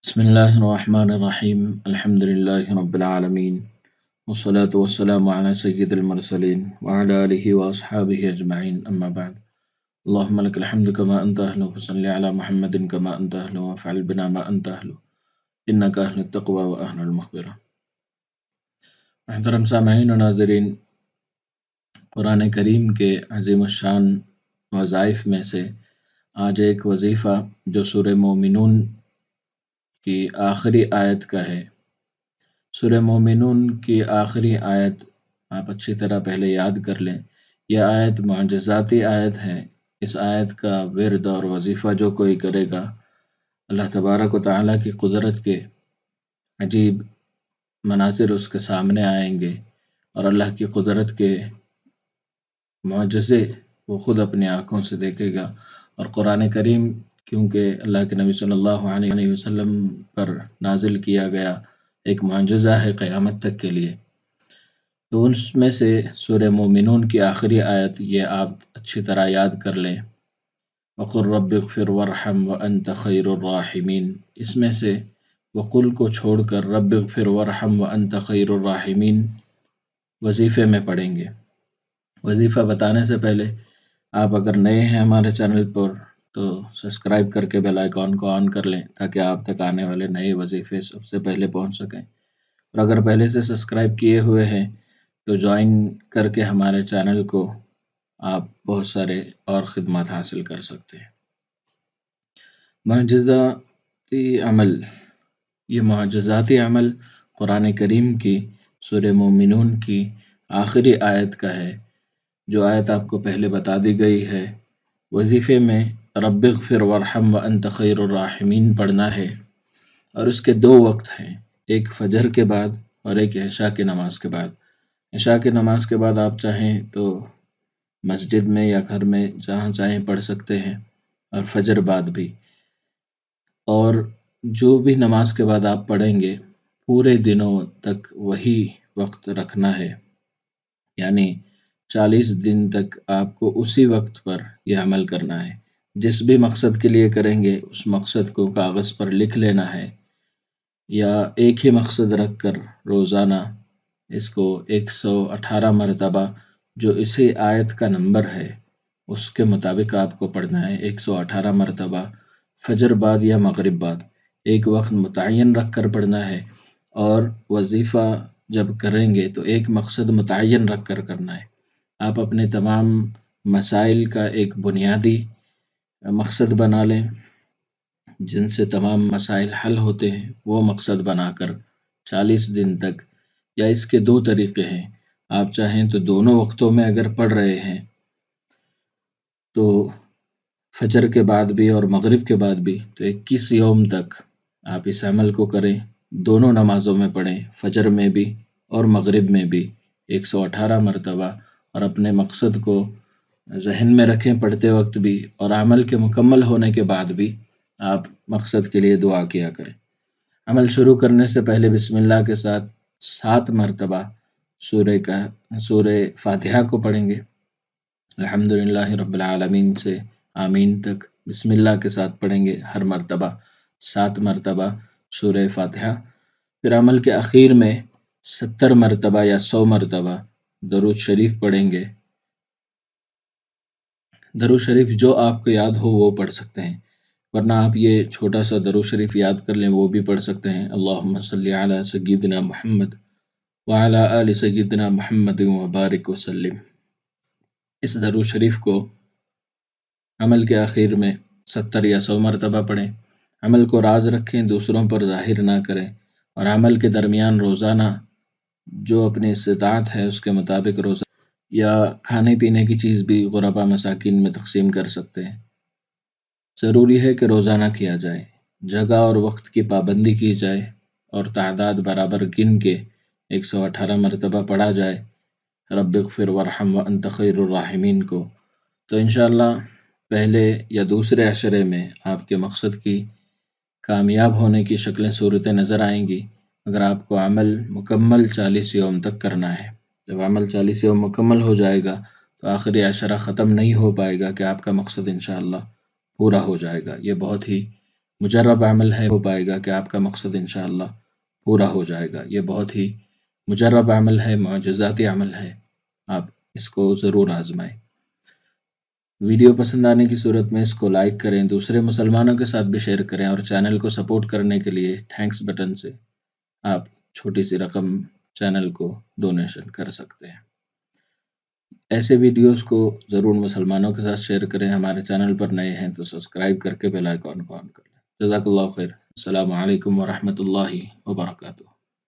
بسم الله الرحمن الرحيم الحمد لله رب العالمين والصلاة والسلام على سيد المرسلين وعلى آله وأصحابه أجمعين أما بعد اللهم لك الحمد كما أنت أهله وصل على محمد كما أنت أهله وافعل بنا ما أنت أهله إنك أهل التقوى وأهل المغفرة۔ محترم سامعین و ناظرین، قرآن کریم کے عظیم الشان وظائف میں سے آج ایک وظیفہ جو سورہ مومنون کی آخری آیت کا ہے۔ سورہ مومنون کی آخری آیت آپ اچھی طرح پہلے یاد کر لیں۔ یہ آیت معجزاتی آیت ہے۔ اس آیت کا ورد اور وظیفہ جو کوئی کرے گا، اللہ تبارک و تعالیٰ کی قدرت کے عجیب مناظر اس کے سامنے آئیں گے اور اللہ کی قدرت کے معجزے وہ خود اپنی آنکھوں سے دیکھے گا۔ اور قرآن کریم کیونکہ اللہ کے نبی صلی اللہ علیہ وسلم پر نازل کیا گیا ایک معجزہ ہے قیامت تک کے لیے، تو اس میں سے سورہ مومنون کی آخری آیت یہ آپ اچھی طرح یاد کر لیں۔ وَقُلْ رَبِّ اغْفِرْ وَارْحَمْ وَأَنْتَ خَيْرُ الرَّاحِمِينَ، اس میں سے وَقُلْ کو چھوڑ کر رَبِّ اغْفِرْ وَارْحَمْ وَأَنْتَ خَيْرُ الرَّاحِمِينَ وظیفے میں پڑھیں گے۔ وظیفہ بتانے سے پہلے آپ اگر نئے ہیں ہمارے چینل پر تو سبسکرائب کر کے بیل آئیکن کو آن کر لیں تاکہ آپ تک آنے والے نئے وظیفے سب سے پہلے پہنچ سکیں۔ اور اگر پہلے سے سبسکرائب کیے ہوئے ہیں تو جوائن کر کے ہمارے چینل کو آپ بہت سارے اور خدمات حاصل کر سکتے ہیں۔ معجزاتی عمل، یہ معجزاتی عمل قرآن کریم کی سورہ مومنون کی آخری آیت کا ہے، جو آیت آپ کو پہلے بتا دی گئی ہے۔ وظیفے میں رب اغفر وارحم وانت خیر الراحمین پڑھنا ہے، اور اس کے دو وقت ہیں، ایک فجر کے بعد اور ایک عشاء کی نماز کے بعد۔ عشاء کی نماز کے بعد آپ چاہیں تو مسجد میں یا گھر میں جہاں چاہیں پڑھ سکتے ہیں، اور فجر بعد بھی۔ اور جو بھی نماز کے بعد آپ پڑھیں گے پورے دنوں تک وہی وقت رکھنا ہے، یعنی 40 دن تک آپ کو اسی وقت پر یہ عمل کرنا ہے۔ جس بھی مقصد کے لیے کریں گے اس مقصد کو کاغذ پر لکھ لینا ہے، یا ایک ہی مقصد رکھ کر روزانہ اس کو 118 مرتبہ جو اسی آیت کا نمبر ہے اس کے مطابق آپ کو پڑھنا ہے۔ 118 مرتبہ فجر بعد یا مغرب بعد ایک وقت متعین رکھ کر پڑھنا ہے، اور وظیفہ جب کریں گے تو ایک مقصد متعین رکھ کر کرنا ہے۔ آپ اپنے تمام مسائل کا ایک بنیادی مقصد بنا لیں جن سے تمام مسائل حل ہوتے ہیں، وہ مقصد بنا کر 40 دن تک، یا اس کے دو طریقے ہیں، آپ چاہیں تو دونوں وقتوں میں اگر پڑھ رہے ہیں تو فجر کے بعد بھی اور مغرب کے بعد بھی، تو 21 یوم تک آپ اس عمل کو کریں، دونوں نمازوں میں پڑھیں، فجر میں بھی اور مغرب میں بھی 118 مرتبہ، اور اپنے مقصد کو ذہن میں رکھیں پڑھتے وقت بھی، اور عمل کے مکمل ہونے کے بعد بھی آپ مقصد کے لیے دعا کیا کریں۔ عمل شروع کرنے سے پہلے بسم اللہ کے ساتھ 7 مرتبہ سورہ فاتحہ کو پڑھیں گے۔ الحمدللہ رب العالمین سے آمین تک بسم اللہ کے ساتھ پڑھیں گے، ہر مرتبہ 7 مرتبہ سورہ فاتحہ۔ پھر عمل کے اخیر میں 70 مرتبہ یا 100 مرتبہ درود شریف پڑھیں گے۔ درود شریف جو آپ کو یاد ہو وہ پڑھ سکتے ہیں، ورنہ آپ یہ چھوٹا سا درود شریف یاد کر لیں، وہ بھی پڑھ سکتے ہیں۔ اللہم صلی علی سیدنا محمد وعلی آل سیدنا محمد وبارک وسلم۔ اس درود شریف کو عمل کے آخر میں 70 یا 100 مرتبہ پڑھیں۔ عمل کو راز رکھیں، دوسروں پر ظاہر نہ کریں، اور عمل کے درمیان روزانہ جو اپنی استطاعت ہے اس کے مطابق روزہ یا کھانے پینے کی چیز بھی غربا مساکین میں تقسیم کر سکتے ہیں۔ ضروری ہے کہ روزانہ کیا جائے، جگہ اور وقت کی پابندی کی جائے، اور تعداد برابر گن کے 118 مرتبہ پڑھا جائے رب اغفر وارحم وانت خیر الراحمین کو، تو انشاءاللہ پہلے یا دوسرے عشرے میں آپ کے مقصد کی کامیاب ہونے کی شکلیں صورتیں نظر آئیں گی، اگر آپ کو عمل مکمل 40 یوم تک کرنا ہے۔ جب عمل 40 یوم مکمل ہو جائے گا تو آخری عشرہ ختم نہیں ہو پائے گا کہ آپ کا مقصد انشاءاللہ پورا ہو جائے گا۔ یہ بہت ہی مجرب عمل ہے ہو پائے گا کہ آپ کا مقصد انشاءاللہ پورا ہو جائے گا۔ یہ بہت ہی مجرب عمل ہے، معجزاتی عمل ہے، آپ اس کو ضرور آزمائیں۔ ویڈیو پسند آنے کی صورت میں اس کو لائک کریں، دوسرے مسلمانوں کے ساتھ بھی شیئر کریں، اور چینل کو سپورٹ کرنے کے لیے تھینکس بٹن سے آپ چھوٹی سی رقم چینل کو ڈونیشن کر سکتے ہیں۔ ایسے ویڈیوز کو ضرور مسلمانوں کے ساتھ شیئر کریں۔ ہمارے چینل پر نئے ہیں تو سبسکرائب کر کے بیل آئیکن کو آن کر لیں۔ جزاک اللہ خیر۔ السلام علیکم ورحمۃ اللہ وبرکاتہ۔